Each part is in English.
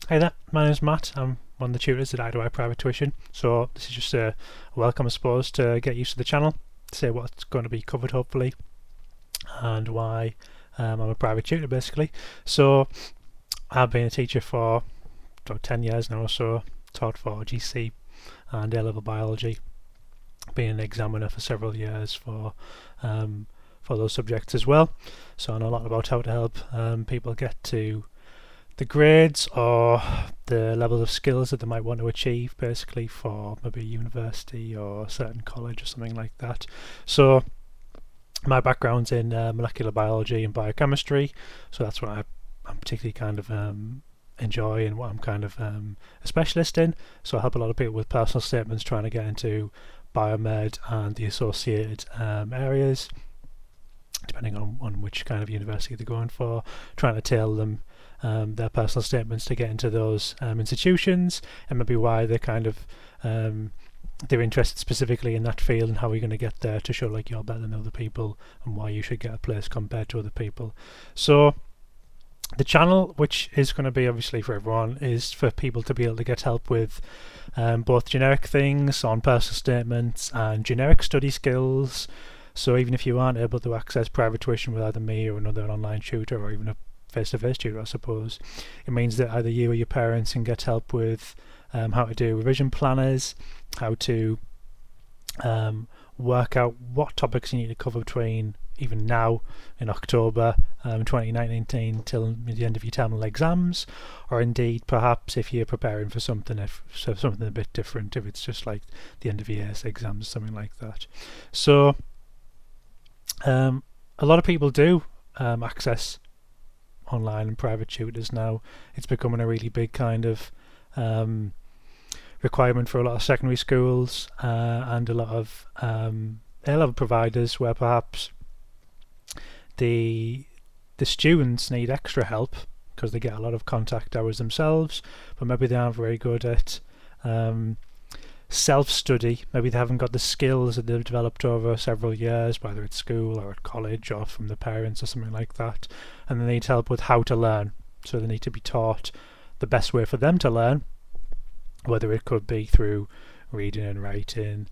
Hey there, my name's Matt. I'm one of the tutors at I Private Tuition. So this is just a welcome, I suppose, to get used to the channel, to say what's going to be covered hopefully, and why I'm a private tutor basically. So I've been a teacher for about 10 years now or so, taught for GC and A-level biology, been an examiner for several years for those subjects as well. So I know a lot about how to help people get to the grades or the levels of skills that they might want to achieve basically for maybe a university or a certain college or something like that. So my background's in molecular biology and biochemistry, so that's what I'm particularly kind of enjoy and what I'm kind of a specialist in. So I help a lot of people with personal statements trying to get into biomed and the associated areas, depending on which kind of university they're going for, trying to tailor them their personal statements to get into those institutions, and maybe why they're kind of they're interested specifically in that field and how you're going to get there to show like you're better than other people and why you should get a place compared to other people. So the channel, which is going to be obviously for everyone, is for people to be able to get help with both generic things on personal statements and generic study skills. So even if you aren't able to access private tuition with either me or another online tutor or even a face-to-face tutor, I suppose, it means that either you or your parents can get help with how to do revision planners, how to work out what topics you need to cover between even now in October 2019 till the end of your terminal exams, or indeed perhaps if you're preparing for something something a bit different, if it's just like the end of year exams, something like that. So a lot of people do access online and private tutors now. It's becoming a really big kind of requirement for a lot of secondary schools and a lot of A-level providers, where perhaps the students need extra help because they get a lot of contact hours themselves, but maybe they aren't very good at self-study. Maybe they haven't got the skills that they've developed over several years, whether at school or at college or from their parents or something like that, and they need help with how to learn. So they need to be taught the best way for them to learn, whether it could be through reading and writing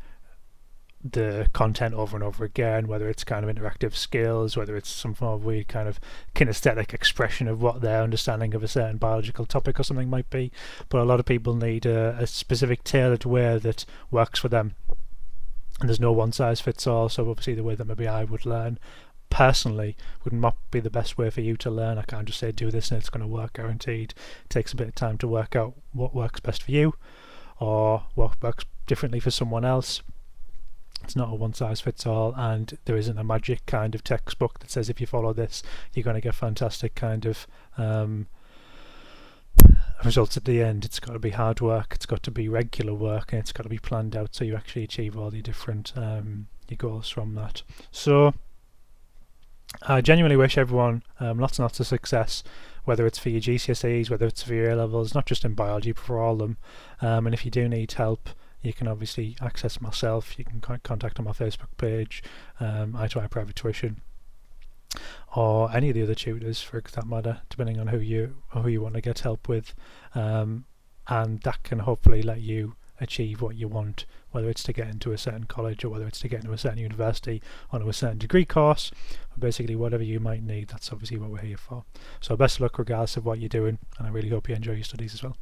the content over and over again, whether it's kind of interactive skills, whether it's some form of weird kind of kinesthetic expression of what their understanding of a certain biological topic or something might be. But a lot of people need a specific tailored way that works for them, and there's no one size fits all. So obviously the way that maybe I would learn personally would not be the best way for you to learn. I can't just say do this and it's going to work guaranteed. It takes a bit of time to work out what works best for you or what works differently for someone else. It's not a one size fits all, and there isn't a magic kind of textbook that says if you follow this you're going to get fantastic kind of results at the end. It's got to be hard work, it's got to be regular work, and it's got to be planned out so you actually achieve all the different your goals from that. So I genuinely wish everyone lots and lots of success, whether it's for your GCSEs, whether it's for your A-levels, not just in biology but for all of them. And if you do need help, you can obviously access myself. You can contact on my Facebook page, I Private Tuition, or any of the other tutors for that matter, depending on who you want to get help with, and that can hopefully let you achieve what you want, whether it's to get into a certain college or whether it's to get into a certain university onto a certain degree course, or basically whatever you might need. That's obviously what we're here for. So best of luck regardless of what you're doing, and I really hope you enjoy your studies as well.